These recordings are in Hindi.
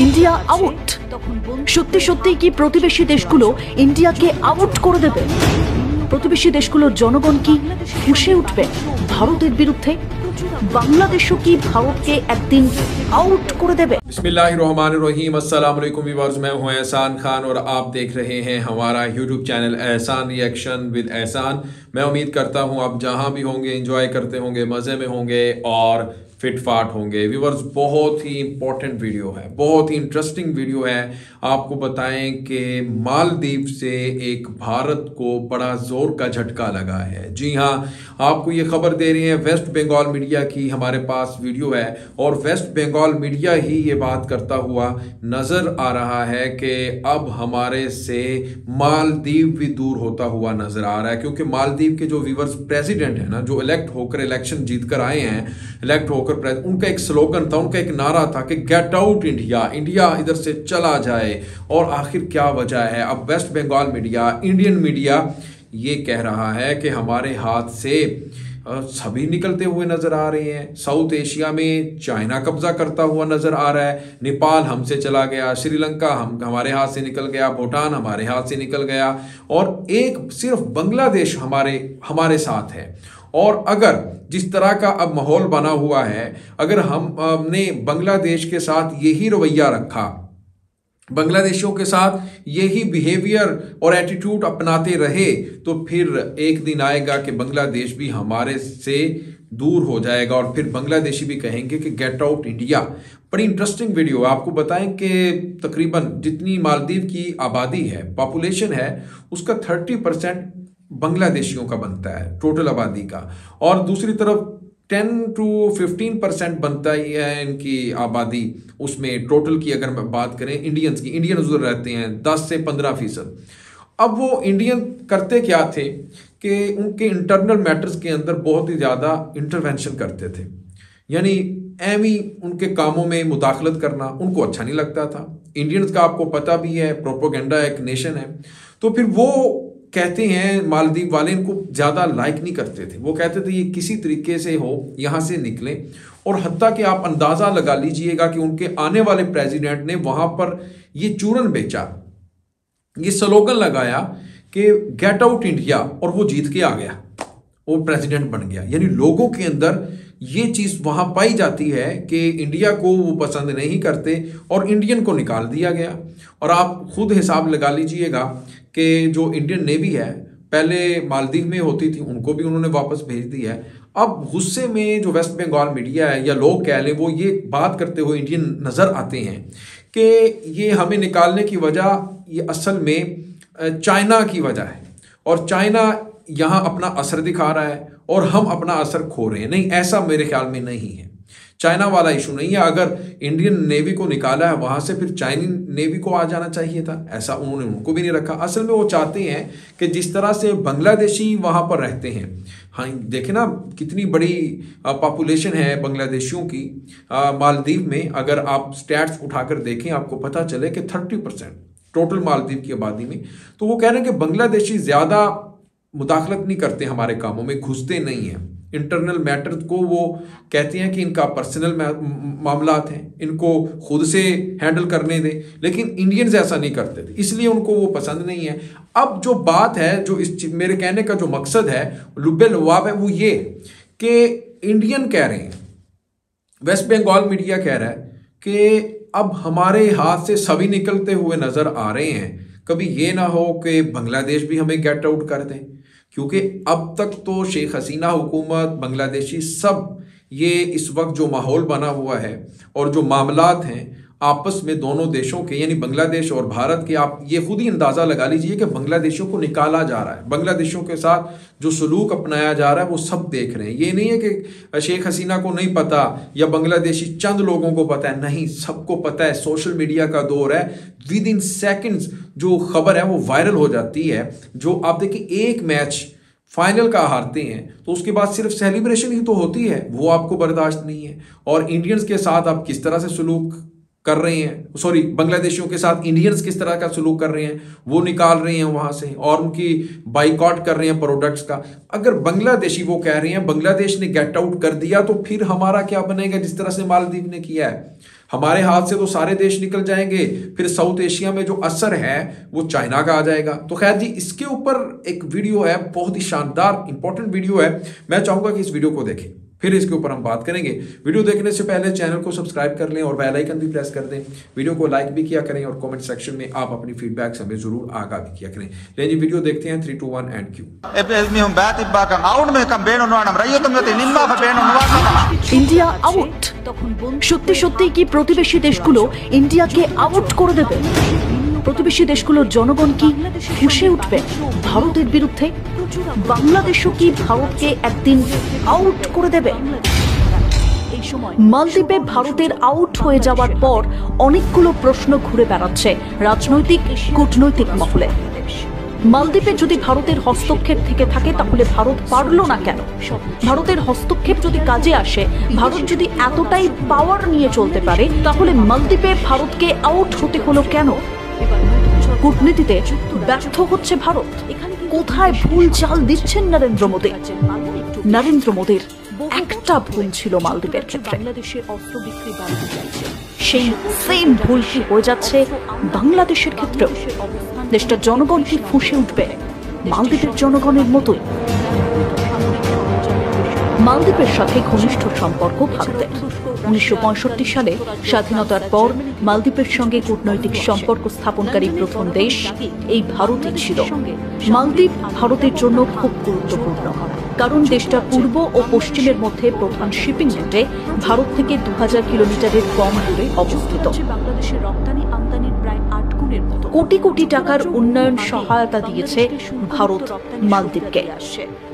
India out. সত্যি সত্যি কি প্রতিবেশী দেশগুলো ইন্ডিয়াকে আউট করে দেবে? প্রতিবেশী দেশগুলোর জনগণ কি ফুঁসে উঠবে ভারতের বিরুদ্ধে? বাংলাদেশও কি ভারতকে একদিন आउट कर देवे? बिस्मिल्लाहिर्रहमानिर्रहीम, अस्सलाम वालेकुम व्यूअर्स, मैं हूं एहसान खान और आप देख रहे हैं हमारा यूट्यूब चैनल एहसान रिएक्शन विद एहसान। मैं उम्मीद करता हूं आप जहां भी होंगे एंजॉय करते होंगे, मज़े में होंगे और फिट फाट होंगे। व्यूअर्स, बहुत ही इंपॉर्टेंट वीडियो है, बहुत ही इंटरेस्टिंग वीडियो है। आपको बताएं कि मालदीव से एक भारत को बड़ा जोर का झटका लगा है। जी हां, आपको ये खबर दे रही है वेस्ट बंगाल मीडिया की, हमारे पास वीडियो है और वेस्ट बंगाल मीडिया ही ये बात करता हुआ नजर आ रहा है कि अब हमारे से मालदीव भी दूर होता हुआ नजर आ रहा है, क्योंकि मालदीव के जो व्यूअर्स प्रेसिडेंट है ना, जो इलेक्ट होकर इलेक्शन जीत कर आए हैं, इलेक्ट होकर उनका एक स्लोगन था, उनका एक नारा था कि गेट आउट इंडिया, इंडिया इधर से चला जाए। और आखिर क्या वजह है? अब West Bengal media, Indian media ये कह रहा है कि हमारे हाथ से सभी निकलते हुए नजर आ रहे हैं। साउथ एशिया में चाइना कब्जा करता हुआ नजर आ रहा है, नेपाल हमसे चला गया, श्रीलंका हमारे हाथ से निकल गया, भूटान हमारे हाथ से निकल गया और एक सिर्फ बांग्लादेश हमारे साथ है। और अगर जिस तरह का अब माहौल बना हुआ है, अगर हमने बांग्लादेश के साथ यही रवैया रखा, बांग्लादेशियों के साथ यही बिहेवियर और एटीट्यूड अपनाते रहे, तो फिर एक दिन आएगा कि बांग्लादेश भी हमारे से दूर हो जाएगा और फिर बांग्लादेशी भी कहेंगे कि गेट आउट इंडिया। बड़ी इंटरेस्टिंग वीडियो। आपको बताएं कि तकरीबन जितनी मालदीव की आबादी है, पॉपुलेशन है, उसका 30% बांग्लादेशियों का बनता है टोटल आबादी का, और दूसरी तरफ 10 to 15% बनता ही है इनकी आबादी। उसमें टोटल की अगर बात करें इंडियंस की, इंडियन उधर रहते हैं 10 से 15%। अब वो इंडियन करते क्या थे कि उनके इंटरनल मैटर्स के अंदर बहुत ही ज़्यादा इंटरवेंशन करते थे, यानी एवी उनके कामों में मुदाखलत करना उनको अच्छा नहीं लगता था। इंडियंस का आपको पता भी है, प्रोपोगेंडा एक नेशन है, तो फिर वो कहते हैं मालदीव वाले इनको ज़्यादा लाइक नहीं करते थे। वो कहते थे ये किसी तरीके से हो यहाँ से निकले, और हत्ता कि आप अंदाज़ा लगा लीजिएगा कि उनके आने वाले प्रेसिडेंट ने वहाँ पर ये चूरन बेचा, ये स्लोगन लगाया कि गेट आउट इंडिया, और वो जीत के आ गया, वो प्रेसिडेंट बन गया। यानी लोगों के अंदर ये चीज़ वहाँ पाई जाती है कि इंडिया को वो पसंद नहीं करते और इंडियन को निकाल दिया गया। और आप खुद हिसाब लगा लीजिएगा कि जो इंडियन नेवी है, पहले मालदीव में होती थी, उनको भी उन्होंने वापस भेज दिया है। अब गुस्से में जो वेस्ट बंगाल मीडिया है या लोग कह लें, वो ये बात करते हुए इंडियन नज़र आते हैं कि ये हमें निकालने की वजह ये असल में चाइना की वजह है, और चाइना यहाँ अपना असर दिखा रहा है और हम अपना असर खो रहे हैं। नहीं, ऐसा मेरे ख्याल में नहीं है। चाइना वाला इशू नहीं है। अगर इंडियन नेवी को निकाला है वहाँ से, फिर चाइनीज नेवी को आ जाना चाहिए था। ऐसा उन्होंने उनको भी नहीं रखा। असल में वो चाहते हैं कि जिस तरह से बांग्लादेशी वहाँ पर रहते हैं, हाँ देखें ना कितनी बड़ी पॉपुलेशन है बांग्लादेशियों की मालदीव में। अगर आप स्टैट्स उठाकर देखें, आपको पता चले कि 30% टोटल मालदीव की आबादी में। तो वो कह रहे हैं कि बांग्लादेशी ज़्यादा मुदाखलत नहीं करते हमारे कामों में, घुसते नहीं हैं। इंटरनल मैटर्स को वो कहते हैं कि इनका पर्सनल मामलात हैं, इनको खुद से हैंडल करने दें, लेकिन इंडियंस ऐसा नहीं करते थे, इसलिए उनको वो पसंद नहीं है। अब जो बात है, जो इस मेरे कहने का जो मकसद है, लुब्बे लवाब है, वो ये कि इंडियन कह रहे हैं, वेस्ट बंगाल मीडिया कह रहा है कि अब हमारे हाथ से सभी निकलते हुए नजर आ रहे हैं। कभी ये ना हो कि बांग्लादेश भी हमें गेट आउट कर दें, क्योंकि अब तक तो शेख हसीना हुकूमत, बांग्लादेशी सब, ये इस वक्त जो माहौल बना हुआ है और जो मामलात हैं आपस में दोनों देशों के, यानी बांग्लादेश और भारत के, आप ये खुद ही अंदाज़ा लगा लीजिए कि बांग्लादेशियों को निकाला जा रहा है। बांग्लादेशियों के साथ जो सलूक अपनाया जा रहा है वो सब देख रहे हैं। ये नहीं है कि शेख हसीना को नहीं पता या बांग्लादेशी चंद लोगों को पता है, नहीं, सबको पता है। सोशल मीडिया का दौर है, विद इन सेकेंड्स जो खबर है वो वायरल हो जाती है। जो आप देखिए, एक मैच फाइनल का हारते हैं तो उसके बाद सिर्फ सेलिब्रेशन ही तो होती है, वो आपको बर्दाश्त नहीं है। और इंडियंस के साथ आप किस तरह से सलूक कर रहे हैं, सॉरी बांग्लादेशियों के साथ इंडियंस किस तरह का सलूक कर रहे हैं वो निकाल रहे हैं वहां से, और उनकी बाइकआउट कर रहे हैं प्रोडक्ट्स का। अगर बांग्लादेशी वो कह रहे हैं बांग्लादेश ने गेट आउट कर दिया तो फिर हमारा क्या बनेगा? जिस तरह से मालदीव ने किया है, हमारे हाथ से तो सारे देश निकल जाएंगे, फिर साउथ एशिया में जो असर है वो चाइना का आ जाएगा। तो खैर जी, इसके ऊपर एक वीडियो है, बहुत ही शानदार इंपॉर्टेंट वीडियो है, मैं चाहूंगा कि इस वीडियो को देखें, फिर इसके ऊपर हम बात करेंगे। वीडियो देखने से पहले चैनल को सब्सक्राइब कर लें और बेल आइकन भी प्रेस कर दें, वीडियो को लाइक भी किया करें और कमेंट सेक्शन में आप अपनी फीडबैक हमें जरूर आगाह भी किया करें। लेकिन जी वीडियो देखते हैं 3, 2, 1 एंड क्यू। इंडिया आउट, সত্যি সত্যি কি প্রতিবেশী দেশগুলো ইন্ডিয়াকে আউট করে দেবে? প্রতিবেশী দেশগুলোর জনগণ কি ফুঁসে উঠবে ভারতের বিরুদ্ধে? বাংলাদেশও কি ভারতকে একদিন আউট করে দেবে? মালদ্বীপে ভারতের আউট হয়ে যাওয়ার পর অনেকগুলো প্রশ্ন ঘুরে বেড়াচ্ছে রাজনৈতিক কূটনৈতিক মহলে। মালদ্বীপে যদি ভারতের হস্তক্ষেপ থেকে থাকে তাহলে ভারত পারল না কেন? ভারতের হস্তক্ষেপ যদি কাজে আসে, ভারত যদি এতটাই পাওয়ার নিয়ে চলতে পারে, তাহলে মালদ্বীপে ভারতকে আউট হতে হলো কেন? কূটনীতিতে ব্যর্থ হচ্ছে ভারত। কোথায় ভুল চাল দিচ্ছেন নরেন্দ্র মোদী? নরেন্দ্র মোদীর একটা ভুল ছিল মালদ্বীপের ক্ষেত্রে, সেই সেম ভুল কি হয়ে যাচ্ছে বাংলাদেশের ক্ষেত্রেও? দেশটার জনগণ কি ফুঁসে উঠবে মালদ্বীপের জনগণের মতোই? মালদ্বীপের সাথে ঘনিষ্ঠ সম্পর্ক ভারতের। 1965 সালে স্বাধীনতার পর মালদ্বীপের সঙ্গে কূটনৈতিক সম্পর্ক স্থাপনকারী প্রথম দেশ এই ভারতই ছিল। মালদ্বীপ ভারতের জন্য খুব গুরুত্বপূর্ণ, কারণ দেশটা পূর্ব ও পশ্চিমের মধ্যে প্রধান শিপিং রুটে ভারত থেকে 2000 কিলোমিটারের কম দূরে অবস্থিত। বাংলাদেশের রপ্তানি আমদানির প্রায় 8 গুণের মতো কোটি কোটি টাকার উন্নয়ন সহায়তা দিয়েছে ভারত মালদ্বীপকে।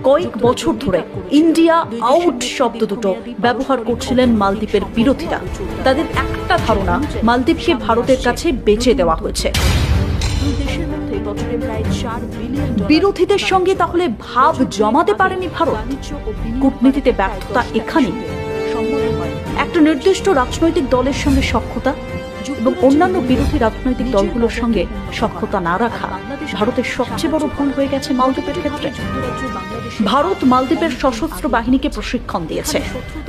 কয়েক বছর ধরে ইন্ডিয়া আউট শব্দ দুটো ব্যবহার করছিলেন মালদ্বীপের বিরোধীরা। তাদের একটা ধারণা, মালদ্বীপকে ভারতের কাছে বেচে দেওয়া হয়েছে। বিরোধীদের সঙ্গে তাহলে ভাব জমাতে পারেনি ভারত। কূটনীতিতে ব্যর্থতা এখানেই। একটা নির্দিষ্ট রাজনৈতিক দলের সঙ্গে সখ্যতা এবং অন্যান্য বিরোধী রাজনৈতিক দলগুলোর সঙ্গে সখ্যতা না রাখা ভারতের সবচেয়ে বড় ভুল হয়ে গেছে মালদ্বীপের ক্ষেত্রে। ভারত মালদ্বীপের সশস্ত্র বাহিনীকে প্রশিক্ষণ দিয়েছে।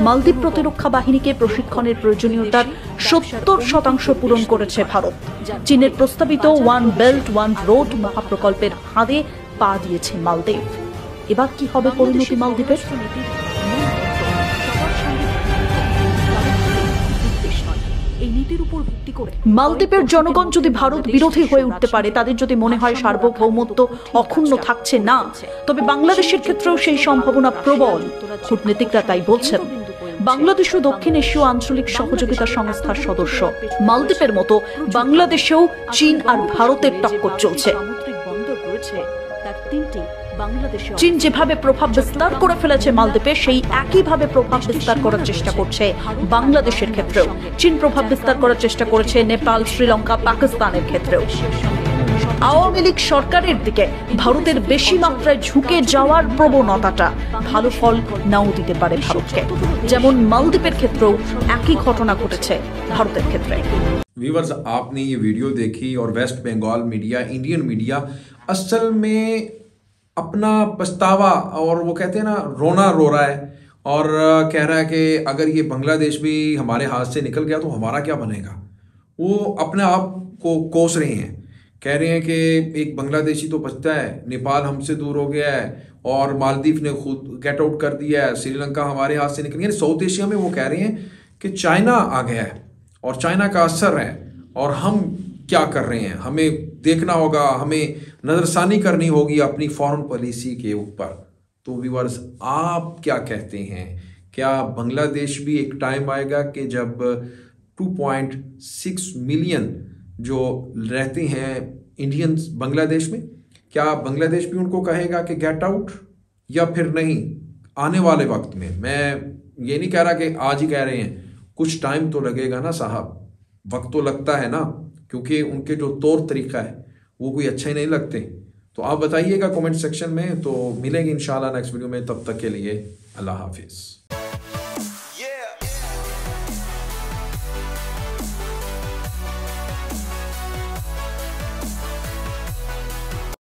মালদ্বীপ প্রতিরক্ষা বাহিনীকে প্রশিক্ষণের প্রয়োজনীয়তার 70% পূরণ করেছে ভারত। চীনের প্রস্তাবিত ওয়ান বেল্ট ওয়ান রোড মহাপ্রকল্পের ফাঁদে পা দিয়েছে মালদ্বীপ। এবার কি হবে পরিণতি মালদ্বীপের? মালদ্বীপের জনগণ যদি ভারত বিরোধী হয়ে উঠতে পারে, তাদের যদি মনে হয় সার্বভৌমত্ব অক্ষুণ্ণ থাকছে না, তবে বাংলাদেশের ক্ষেত্রেও সেই সম্ভাবনা প্রবল। কূটনীতিকরা তাই বলছেন। বাংলাদেশ ও দক্ষিণ এশীয় আঞ্চলিক সহযোগিতা সংস্থার সদস্য। মালদ্বীপের মতো বাংলাদেশেও চীন আর ভারতের টক্কর চলছে। চীন যেভাবে প্রভাব বিস্তার করে ফেলেছে মালদ্বীপে, সেই একইভাবে প্রভাব বিস্তার করার চেষ্টা করছে বাংলাদেশের ক্ষেত্রেও। চীন প্রভাব বিস্তার করার চেষ্টা করেছে নেপাল, শ্রীলঙ্কা, পাকিস্তানের ক্ষেত্রেও। আওয়ামী লীগ সরকারের দিকে ভারতের বেশি মাত্রায় ঝুঁকে যাওয়ার প্রবণতাটা ভালো ফল নাও দিতে পারে ভারতকে, যেমন মালদ্বীপের ক্ষেত্রেও একই ঘটনা ঘটেছে ভারতের ক্ষেত্রে। व्यूअर्स, आपने ये वीडियो देखी और West Bengal media, Indian media असल में अपना पछतावा और वो कहते हैं ना रोना रो रहा है और कह रहा है कि अगर ये बांग्लादेश भी हमारे हाथ से निकल गया तो हमारा क्या बनेगा। वो अपने आप को कोस रहे हैं, कह रहे हैं कि एक बांग्लादेशी तो बचता है, नेपाल हमसे दूर हो गया है और मालदीव ने खुद गेट आउट कर दिया है, श्रीलंका हमारे हाथ से निकल गया। साउथ एशिया में वो कह रहे हैं कि चाइना आ गया है और चाइना का असर है और हम क्या कर रहे हैं, हमें देखना होगा, हमें नजरसानी करनी होगी अपनी फॉरेन पॉलिसी के ऊपर। तो व्यूअर्स, आप क्या कहते हैं? क्या बांग्लादेश भी एक टाइम आएगा कि जब 2.6 मिलियन जो रहते हैं इंडियंस बांग्लादेश में, क्या बांग्लादेश भी उनको कहेगा कि गेट आउट, या फिर नहीं आने वाले वक्त में? मैं ये नहीं कह रहा कि आज ही कह रहे हैं, कुछ टाइम तो लगेगा ना साहब, वक्त तो लगता है ना, क्योंकि उनके जो तौर तरीका है वो कोई अच्छे नहीं लगते। तो आप बताइएगा कमेंट सेक्शन में। तो मिलेंगे इंशाल्लाह नेक्स्ट वीडियो में, तब तक के लिए अल्लाह हाफिज़।